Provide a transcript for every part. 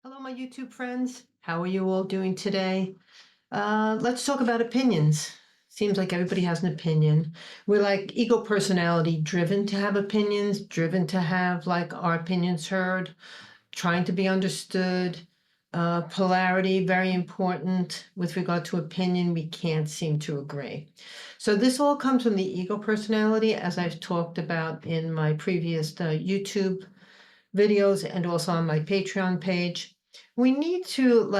Hello, my YouTube friends. How are you all doing today? Let's talk about opinions. Seems like everybody has an opinion. We're like ego personality driven to have opinions, driven to have like our opinions heard, trying to be understood. Polarity, very important with regard to opinion. We can't seem to agree. So this all comes from the ego personality, as I've talked about in my previous YouTube videos and also on my Patreon page. We need to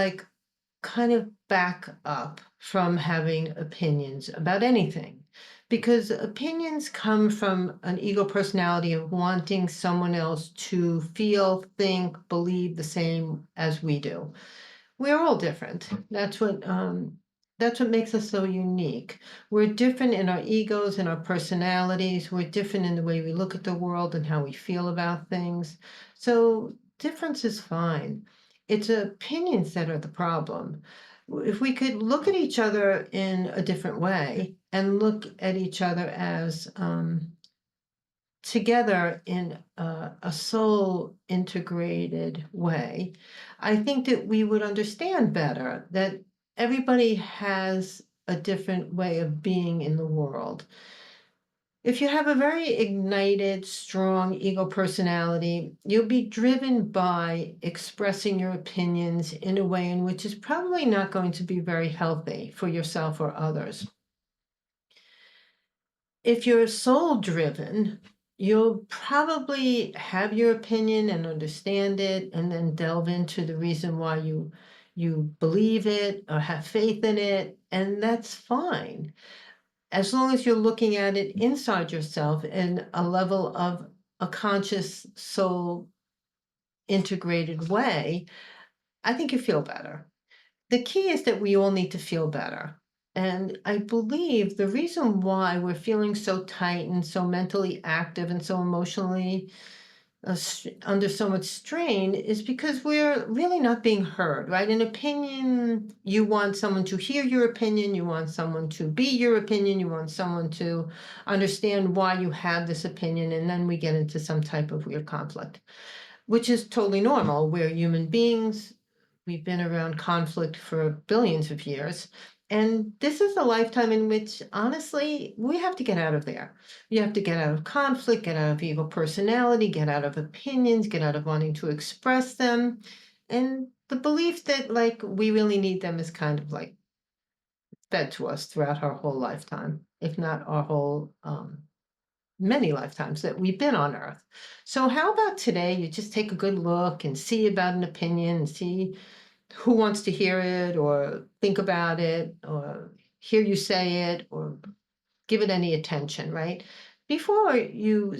kind of back up from having opinions about anything because opinions come from an ego personality of wanting someone else to feel, think, believe the same as we do. We're all different. That's what makes us so unique. We're different in our egos and our personalities. We're different in the way we look at the world and how we feel about things. So difference is fine. It's opinions that are the problem. If we could look at each other in a different way and look at each other as together in a soul integrated way, I think that we would understand better that everybody has a different way of being in the world. If you have a very ignited, strong ego personality, you'll be driven by expressing your opinions in a way in which is probably not going to be very healthy for yourself or others. If you're soul driven, you'll probably have your opinion and understand it and then delve into the reason why you believe it or have faith in it, and that's fine. As long as you're looking at it inside yourself in a level of a conscious soul integrated way, I think you feel better. The key is that we all need to feel better. And I believe the reason why we're feeling so tight and so mentally active and so emotionally under so much strain is because we're really not being heard, right? An opinion, you want someone to hear your opinion, you want someone to be your opinion, you want someone to understand why you have this opinion, and then we get into some type of weird conflict, which is totally normal. We're human beings. We've been around conflict for billions of years. And this is a lifetime in which, honestly, we have to get out of there. You have to get out of conflict, get out of ego personality, get out of opinions, get out of wanting to express them. And the belief that, we really need them is kind of fed to us throughout our whole lifetime, if not our whole many lifetimes that we've been on Earth. So how about today you just take a good look and see about an opinion and see who wants to hear it or think about it or hear you say it or give it any attention, right? Before you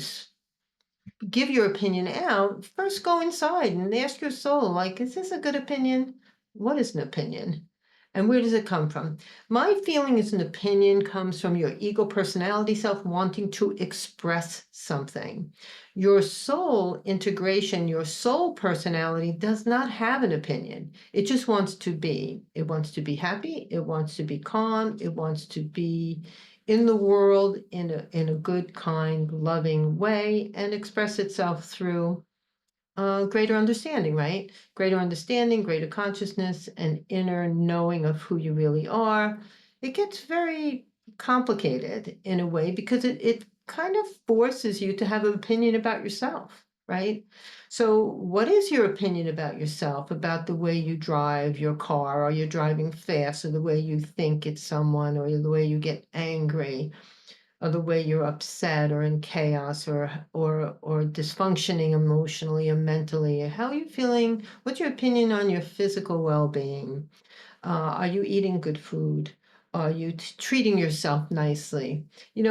give your opinion out, first go inside and ask your soul, is this a good opinion? What is an opinion? And where does it come from? My feeling is an opinion comes from your ego personality self wanting to express something. Your soul integration, your soul personality does not have an opinion. It just wants to be. It wants to be happy. It wants to be calm. It wants to be in the world in a good, kind, loving way and express itself through greater understanding, right? Greater understanding, greater consciousness, and inner knowing of who you really are. It gets very complicated in a way because it kind of forces you to have an opinion about yourself, right? So, what is your opinion about yourself, about the way you drive your car, or you're driving fast, or the way you think it's someone, or the way you get angry? Or the way you're upset or in chaos or dysfunctioning emotionally or mentally? How are you feeling? What's your opinion on your physical well-being? Are you eating good food? Are you treating yourself nicely?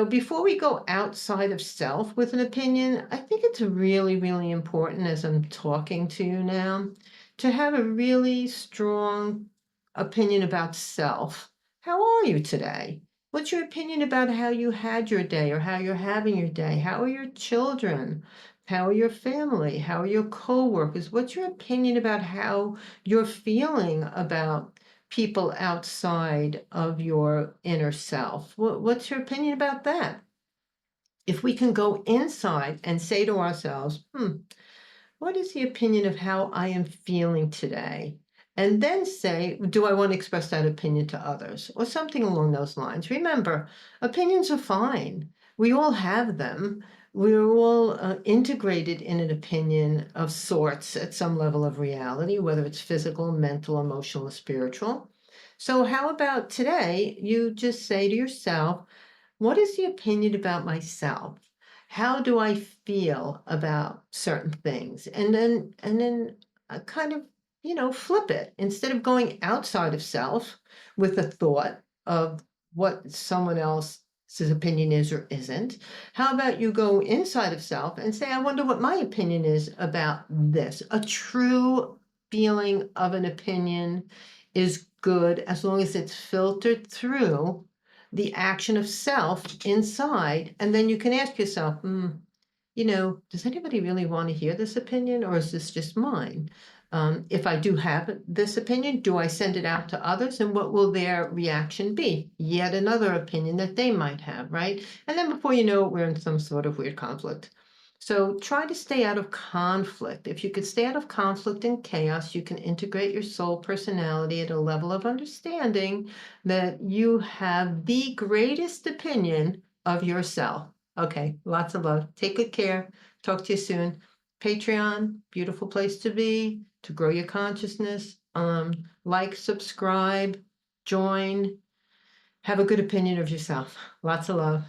Before we go outside of self with an opinion, I think it's really, really important as I'm talking to you now to have a really strong opinion about self. How are you today? What's your opinion about how you had your day or how you're having your day? How are your children? How are your family? How are your coworkers? What's your opinion about how you're feeling about people outside of your inner self? What's your opinion about that? If we can go inside and say to ourselves, what is the opinion of how I am feeling today? And then say, do I want to express that opinion to others or something along those lines? Remember, opinions are fine. We all have them. We're all integrated in an opinion of sorts at some level of reality, whether it's physical, mental, emotional, or spiritual. So, how about today? You just say to yourself, what is the opinion about myself? How do I feel about certain things? And then kind of, flip it. Instead of going outside of self with a thought of what someone else's opinion is or isn't, how about you go inside of self and say, I wonder what my opinion is about this? A true feeling of an opinion is good as long as it's filtered through the action of self inside. And then you can ask yourself, does anybody really want to hear this opinion or is this just mine? If I do have this opinion, do I send it out to others and what will their reaction be? Yet another opinion that they might have, right? And then before you know it, we're in some sort of weird conflict. So try to stay out of conflict. If you could stay out of conflict and chaos, you can integrate your soul personality at a level of understanding that you have the greatest opinion of yourself. Okay, lots of love. Take good care. Talk to you soon. Patreon, beautiful place to be to grow your consciousness. Like, subscribe, join, have a good opinion of yourself. Lots of love.